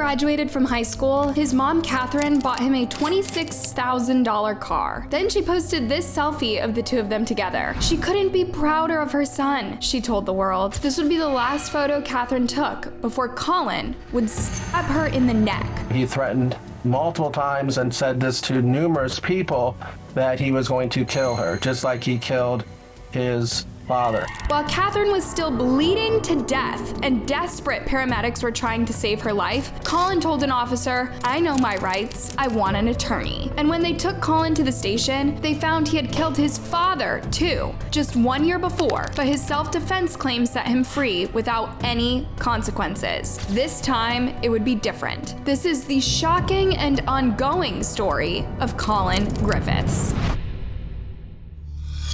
graduated from high school, his mom, Catherine, bought him a $26,000 car. Then she posted this selfie of the two of them together. She couldn't be prouder of her son, she told the world. This would be the last photo Catherine took before Collin would stab her in the neck. He threatened multiple times and said this to numerous people that he was going to kill her, just like he killed his father. While Catherine was still bleeding to death and desperate paramedics were trying to save her life, Collin told an officer, "I know my rights, I want an attorney." And when they took Collin to the station, they found he had killed his father too, just 1 year before, but his self-defense claim set him free without any consequences. This time, it would be different. This is the shocking and ongoing story of Collin Griffiths.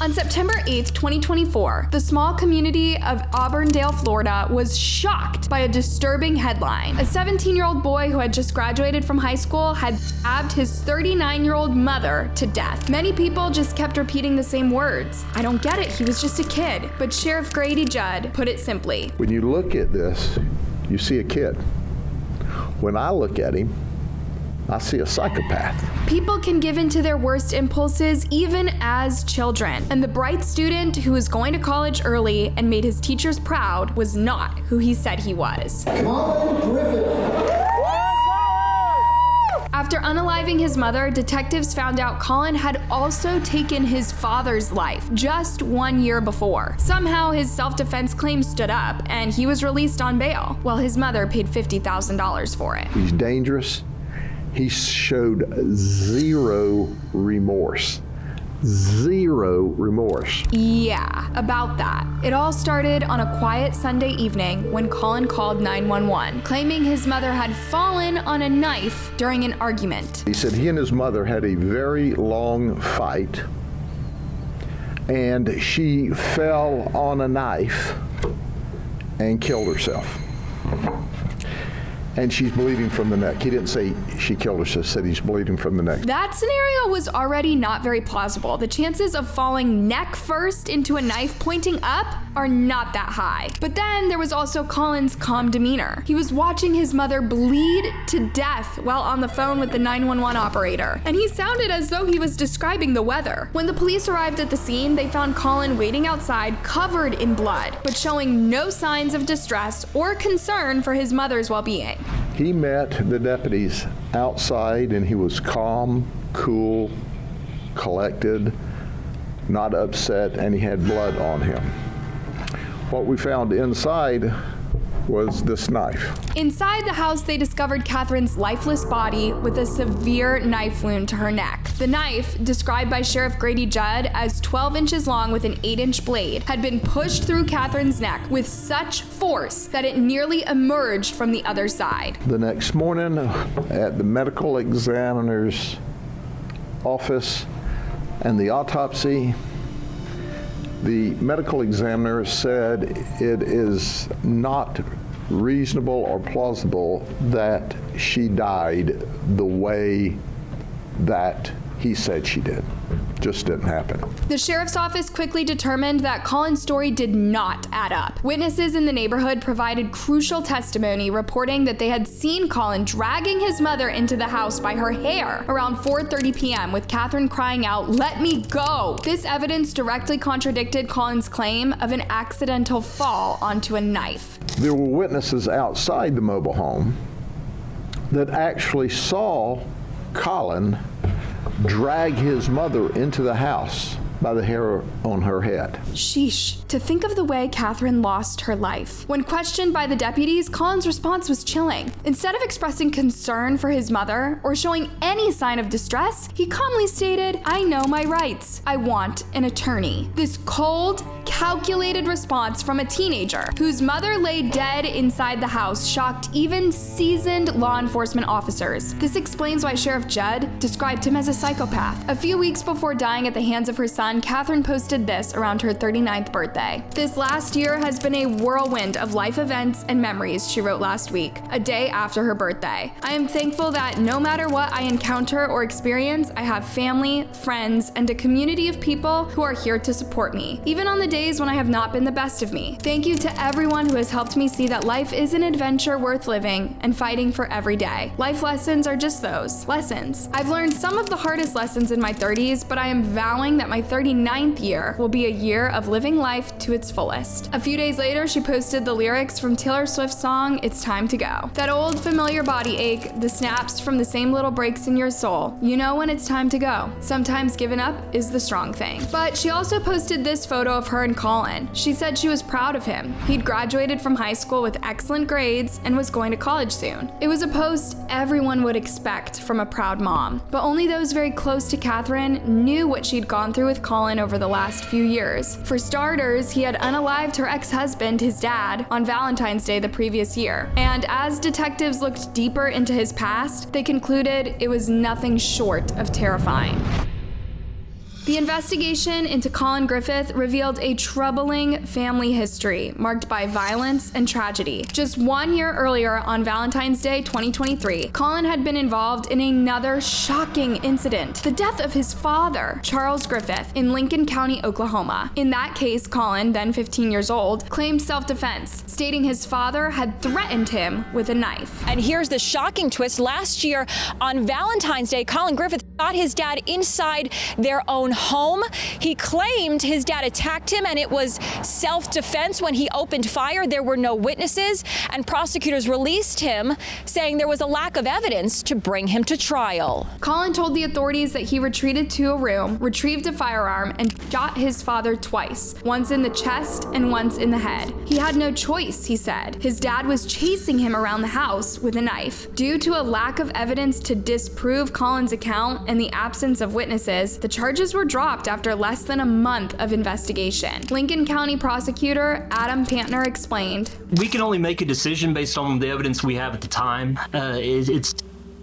On September 8th, 2024, the small community of Auburndale, Florida was shocked by a disturbing headline. A 17-year-old boy who had just graduated from high school had stabbed his 39-year-old mother to death. Many people just kept repeating the same words. "I don't get it, he was just a kid." But Sheriff Grady Judd put it simply. When you look at this, you see a kid. When I look at him, I see a psychopath. People can give in to their worst impulses even as children. And the bright student who was going to college early and made his teachers proud was not who he said he was. Collin Griffith. After unaliving his mother, detectives found out Collin had also taken his father's life just 1 year before. Somehow his self-defense claim stood up and he was released on bail, while his mother paid $50,000 for it. He's dangerous. He showed zero remorse. Zero remorse. Yeah, about that. It all started on a quiet Sunday evening when Collin called 911, claiming his mother had fallen on a knife during an argument. He said he and his mother had a very long fight, and she fell on a knife and killed herself. And she's bleeding from the neck. He didn't say she killed herself, said he's bleeding from the neck. That scenario was already not very plausible. The chances of falling neck first into a knife pointing up are not that high. But then there was also Collin's calm demeanor. He was watching his mother bleed to death while on the phone with the 911 operator, and he sounded as though he was describing the weather. When the police arrived at the scene, they found Collin waiting outside covered in blood, but showing no signs of distress or concern for his mother's well-being. He met the deputies outside and he was calm, cool, collected, not upset, and he had blood on him. What we found inside was this knife. Inside the house, they discovered Catherine's lifeless body with a severe knife wound to her neck. The knife, described by Sheriff Grady Judd as 12 inches long with an 8-inch blade, had been pushed through Catherine's neck with such force that it nearly emerged from the other side. The next morning at the medical examiner's office and the autopsy, the medical examiner said it is not reasonable or plausible that she died the way that he said she did. Just didn't happen. The sheriff's office quickly determined that Collin's story did not add up. Witnesses in the neighborhood provided crucial testimony reporting that they had seen Collin dragging his mother into the house by her hair around 4:30 p.m. with Catherine crying out, "Let me go!" This evidence directly contradicted Collin's claim of an accidental fall onto a knife. There were witnesses outside the mobile home that actually saw Collin drag his mother into the house by the hair on her head. Sheesh, to think of the way Catherine lost her life. When questioned by the deputies, Collin's response was chilling. Instead of expressing concern for his mother or showing any sign of distress, he calmly stated, "I know my rights. I want an attorney." This cold, calculated response from a teenager whose mother lay dead inside the house shocked even seasoned law enforcement officers. This explains why Sheriff Judd described him as a psychopath. A few weeks before dying at the hands of her son, Catherine posted this around her 39th birthday. "This last year has been a whirlwind of life events and memories," she wrote last week, a day after her birthday. "I am thankful that no matter what I encounter or experience, I have family, friends, and a community of people who are here to support me. Even on the days days when I have not been the best of me. Thank you to everyone who has helped me see that life is an adventure worth living and fighting for every day. Life lessons are just those, lessons. I've learned some of the hardest lessons in my 30s, but I am vowing that my 39th year will be a year of living life to its fullest. A few days later, she posted the lyrics from Taylor Swift's song, It's Time to Go. That old familiar body ache, the snaps from the same little breaks in your soul. You know when it's time to go. Sometimes giving up is the strong thing. But she also posted this photo of her and Collin. She said she was proud of him. He'd graduated from high school with excellent grades and was going to college soon. It was a post everyone would expect from a proud mom, but only those very close to Catherine knew what she'd gone through with Collin over the last few years. For starters, he had unalived her ex-husband, his dad, on Valentine's Day the previous year. And as detectives looked deeper into his past, they concluded it was nothing short of terrifying. The investigation into Collin Griffith revealed a troubling family history marked by violence and tragedy. Just 1 year earlier, on Valentine's Day 2023, Collin had been involved in another shocking incident, the death of his father, Charles Griffith, in Lincoln County, Oklahoma. In that case, Collin, then 15 years old, claimed self-defense, stating his father had threatened him with a knife. And here's the shocking twist. Last year, on Valentine's Day, Collin Griffith got his dad inside their own home. He claimed his dad attacked him and it was self-defense when he opened fire. There were no witnesses, and prosecutors released him, saying there was a lack of evidence to bring him to trial. Collin told the authorities that he retreated to a room, retrieved a firearm, and shot his father twice, once in the chest and once in the head. He had no choice, he said. His dad was chasing him around the house with a knife. Due to a lack of evidence to disprove Collin's account and the absence of witnesses, the charges were dropped after less than a month of investigation. Lincoln County prosecutor Adam Pantner explained, "We can only make a decision based on the evidence we have at the time.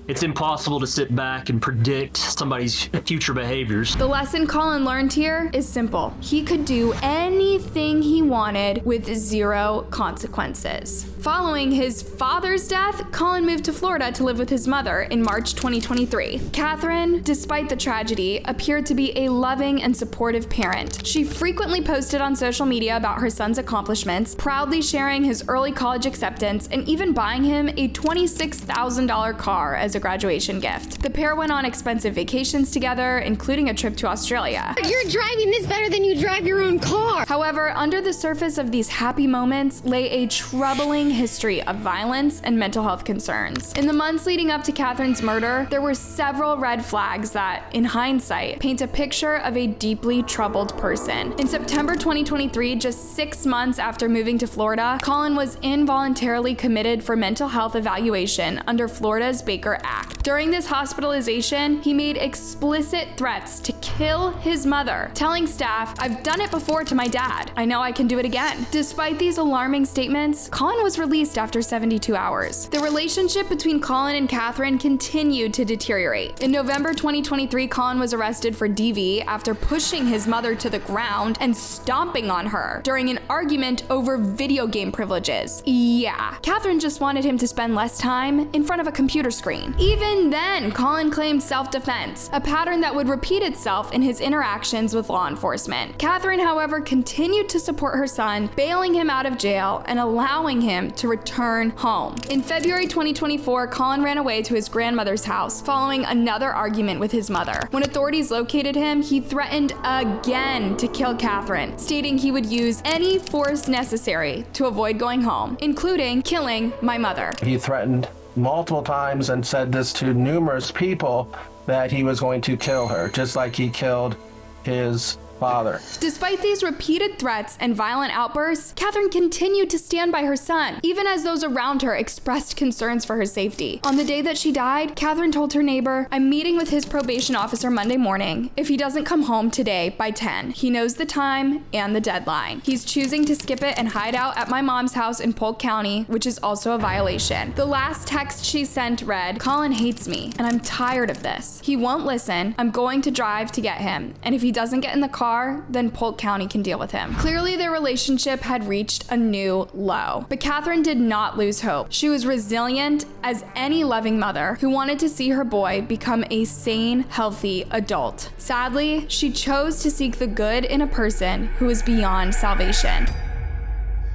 It's impossible to sit back and predict somebody's future behaviors." The lesson Collin learned here is simple. He could do anything he wanted with zero consequences. Following his father's death, Collin moved to Florida to live with his mother in March 2023. Catherine, despite the tragedy, appeared to be a loving and supportive parent. She frequently posted on social media about her son's accomplishments, proudly sharing his early college acceptance and even buying him a $26,000 car as a graduation gift. The pair went on expensive vacations together, including a trip to Australia. You're driving this better than you drive your own car. However, under the surface of these happy moments lay a troubling history of violence and mental health concerns. In the months leading up to Catherine's murder, there were several red flags that, in hindsight, paint a picture of a deeply troubled person. In September 2023, just 6 months after moving to Florida, Collin was involuntarily committed for mental health evaluation under Florida's Baker Act. During this hospitalization, he made explicit threats to kill his mother, telling staff, "I've done it before to my dad. I know I can do it again." Despite these alarming statements, Collin was released after 72 hours. The relationship between Collin and Catherine continued to deteriorate. In November 2023, Collin was arrested for DV after pushing his mother to the ground and stomping on her during an argument over video game privileges. Yeah, Catherine just wanted him to spend less time in front of a computer screen. Even then, Collin claimed self-defense, a pattern that would repeat itself in his interactions with law enforcement. Catherine, however, continued to support her son, bailing him out of jail and allowing him to return home. In February 2024, Collin ran away to his grandmother's house following another argument with his mother. When authorities located him, he threatened again to kill Catherine, stating he would use any force necessary to avoid going home, including killing my mother. He threatened multiple times and said this to numerous people that he was going to kill her, just like he killed his father. Despite these repeated threats and violent outbursts, Catherine continued to stand by her son, even as those around her expressed concerns for her safety. On the day that she died, Catherine told her neighbor, "I'm meeting with his probation officer Monday morning. If he doesn't come home today by 10, he knows the time and the deadline. He's choosing to skip it and hide out at my mom's house in Polk County, which is also a violation." The last text she sent read, "Collin hates me, and I'm tired of this. He won't listen. I'm going to drive to get him, and if he doesn't get in the car far, then Polk County can deal with him. Clearly, their relationship had reached a new low. But Catherine did not lose hope. She was resilient as any loving mother who wanted to see her boy become a sane, healthy adult. Sadly, she chose to seek the good in a person who was beyond salvation.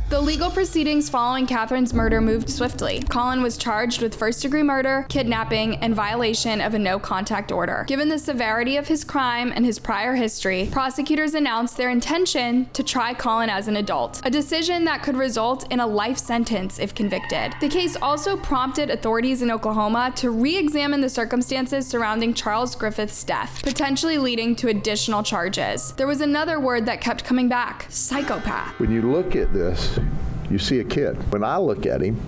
The legal proceedings following Catherine's murder moved swiftly. Collin was charged with first-degree murder, kidnapping, and violation of a no-contact order. Given the severity of his crime and his prior history, prosecutors announced their intention to try Collin as an adult, a decision that could result in a life sentence if convicted. The case also prompted authorities in Oklahoma to re-examine the circumstances surrounding Charles Griffith's death, potentially leading to additional charges. There was another word that kept coming back: psychopath. When you look at this, you see a kid. When I look at him,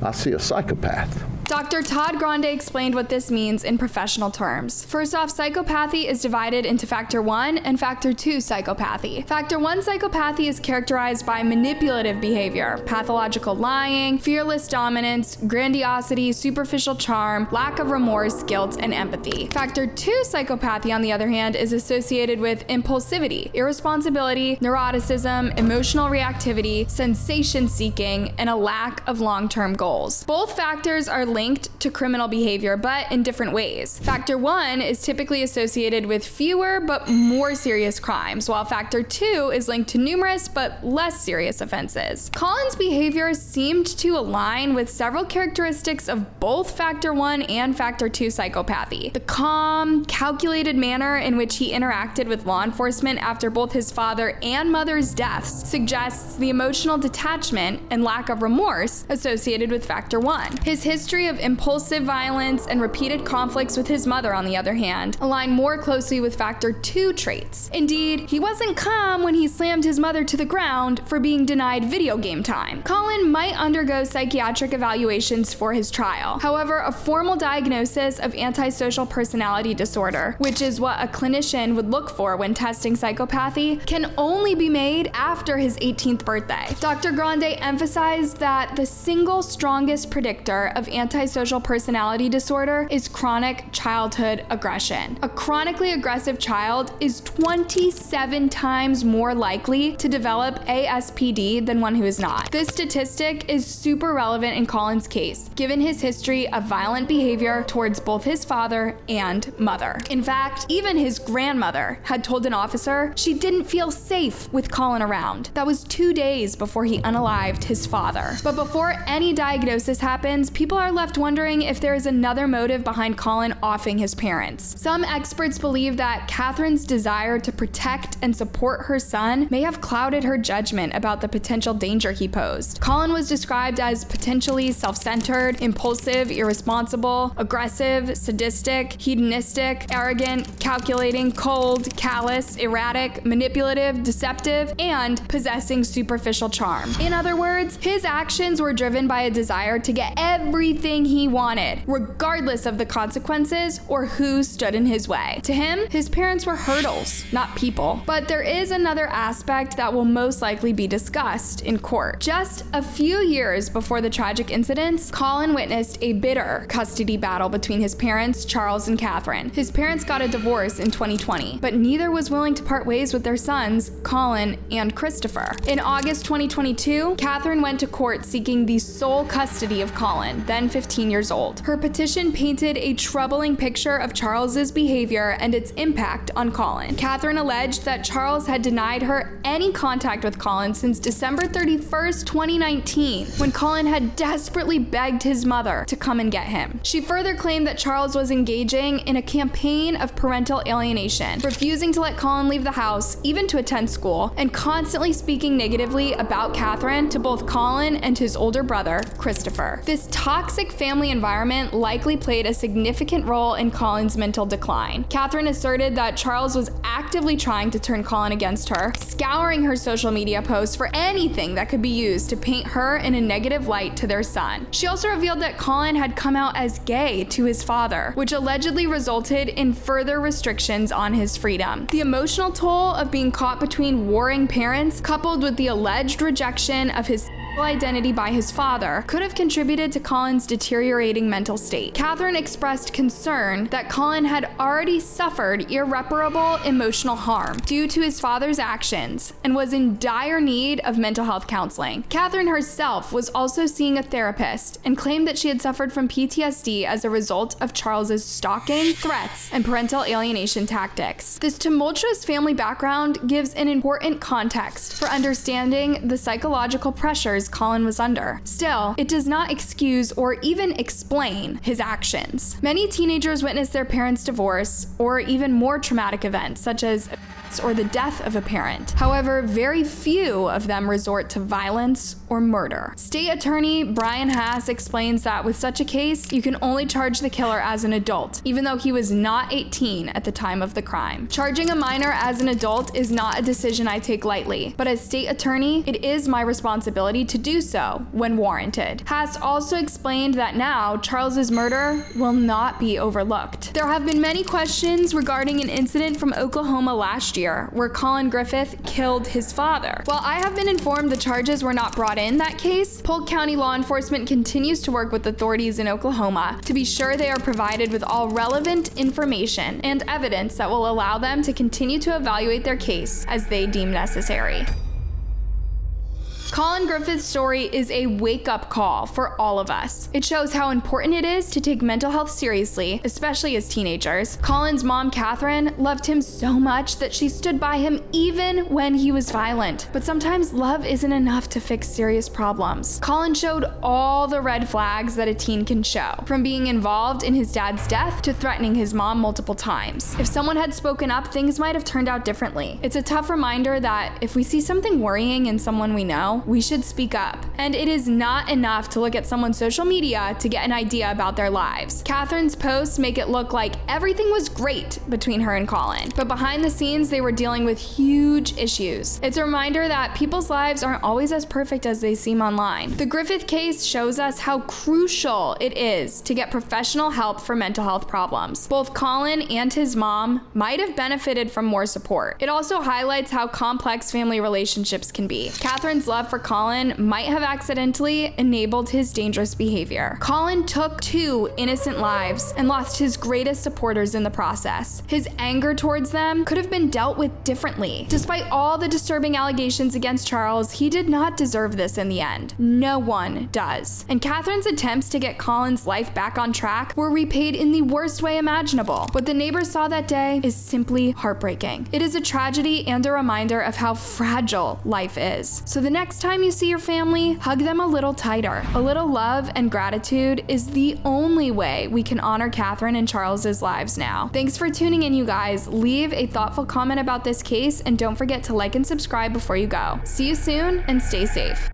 I see a psychopath. Dr. Todd Grande explained what this means in professional terms. First off, psychopathy is divided into Factor 1 and Factor 2 psychopathy. Factor 1 psychopathy is characterized by manipulative behavior, pathological lying, fearless dominance, grandiosity, superficial charm, lack of remorse, guilt, and empathy. Factor 2 psychopathy, on the other hand, is associated with impulsivity, irresponsibility, neuroticism, emotional reactivity, sensation-seeking, and a lack of long-term goals. Both factors are linked to criminal behavior, but in different ways. Factor 1 is typically associated with fewer but more serious crimes, while Factor 2 is linked to numerous but less serious offenses. Collin's behavior seemed to align with several characteristics of both Factor 1 and Factor 2 psychopathy. The calm, calculated manner in which he interacted with law enforcement after both his father and mother's deaths suggests the emotional detachment and lack of remorse associated with Factor 1. His history of impulsive violence and repeated conflicts with his mother, on the other hand, align more closely with Factor 2 traits. Indeed, he wasn't calm when he slammed his mother to the ground for being denied video game time. Collin might undergo psychiatric evaluations for his trial. However, a formal diagnosis of antisocial personality disorder, which is what a clinician would look for when testing psychopathy, can only be made after his 18th birthday. Dr. Grande emphasized that the single strongest predictor of antisocial personality disorder is chronic childhood aggression. A chronically aggressive child is 27 times more likely to develop ASPD than one who is not. This statistic is super relevant in Collin's case, given his history of violent behavior towards both his father and mother. In fact, even his grandmother had told an officer she didn't feel safe with Collin around. That was 2 days before he unalived his father. But before any diagnosis happens, people are left wondering if there is another motive behind Collin offing his parents. Some experts believe that Catherine's desire to protect and support her son may have clouded her judgment about the potential danger he posed. Collin was described as potentially self-centered, impulsive, irresponsible, aggressive, sadistic, hedonistic, arrogant, calculating, cold, callous, erratic, manipulative, deceptive, and possessing superficial charm. In other words, his actions were driven by a desire to get everything he wanted, regardless of the consequences or who stood in his way. To him, his parents were hurdles, not people. But there is another aspect that will most likely be discussed in court. Just a few years before the tragic incidents, Collin witnessed a bitter custody battle between his parents, Charles and Catherine. His parents got a divorce in 2020, but neither was willing to part ways with their sons, Collin and Christopher. In August 2022, Catherine went to court seeking the sole custody of Collin, then 15 years old. Her petition painted a troubling picture of Charles's behavior and its impact on Collin. Catherine alleged that Charles had denied her any contact with Collin since December 31st, 2019, when Collin had desperately begged his mother to come and get him. She further claimed that Charles was engaging in a campaign of parental alienation, refusing to let Collin leave the house, even to attend school, and constantly speaking negatively about Catherine to both Collin and his older brother, Christopher. This toxic family environment likely played a significant role in Collin's mental decline. Catherine asserted that Charles was actively trying to turn Collin against her, scouring her social media posts for anything that could be used to paint her in a negative light to their son. She also revealed that Collin had come out as gay to his father, which allegedly resulted in further restrictions on his freedom. The emotional toll of being caught between warring parents, coupled with the alleged rejection of his identity by his father could have contributed to Collin's deteriorating mental state. Catherine expressed concern that Collin had already suffered irreparable emotional harm due to his father's actions and was in dire need of mental health counseling. Catherine herself was also seeing a therapist and claimed that she had suffered from PTSD as a result of Charles's stalking, threats, and parental alienation tactics. This tumultuous family background gives an important context for understanding the psychological pressures Collin was under. Still, it does not excuse or even explain his actions. Many teenagers witness their parents' divorce or even more traumatic events, such as or the death of a parent. However, very few of them resort to violence or murder. State Attorney Brian Haas explains that with such a case, you can only charge the killer as an adult, even though he was not 18 at the time of the crime. Charging a minor as an adult is not a decision I take lightly, but as state attorney, it is my responsibility to do so when warranted. Haas also explained that now Charles's murder will not be overlooked. There have been many questions regarding an incident from Oklahoma last year where Collin Griffith killed his father. While I have been informed the charges were not brought in that case, Polk County law enforcement continues to work with authorities in Oklahoma to be sure they are provided with all relevant information and evidence that will allow them to continue to evaluate their case as they deem necessary. Collin Griffith's story is a wake-up call for all of us. It shows how important it is to take mental health seriously, especially as teenagers. Collin's mom, Catherine, loved him so much that she stood by him even when he was violent. But sometimes love isn't enough to fix serious problems. Collin showed all the red flags that a teen can show, from being involved in his dad's death to threatening his mom multiple times. If someone had spoken up, things might have turned out differently. It's a tough reminder that if we see something worrying in someone we know, we should speak up. And it is not enough to look at someone's social media to get an idea about their lives. Catherine's posts make it look like everything was great between her and Collin, but behind the scenes they were dealing with huge issues. It's a reminder that people's lives aren't always as perfect as they seem online. The Griffith case shows us how crucial it is to get professional help for mental health problems. Both Collin and his mom might have benefited from more support. It also highlights how complex family relationships can be. Catherine's love for Collin might have accidentally enabled his dangerous behavior. Collin took 2 innocent lives and lost his greatest supporters in the process. His anger towards them could have been dealt with differently. Despite all the disturbing allegations against Charles, he did not deserve this in the end. No one does. And Catherine's attempts to get Collin's life back on track were repaid in the worst way imaginable. What the neighbors saw that day is simply heartbreaking. It is a tragedy and a reminder of how fragile life is. So the next time you see your family, hug them a little tighter. A little love and gratitude is the only way we can honor Catherine and Charles's lives now. Thanks for tuning in, you guys. Leave a thoughtful comment about this case and don't forget to like and subscribe before you go. See you soon and stay safe.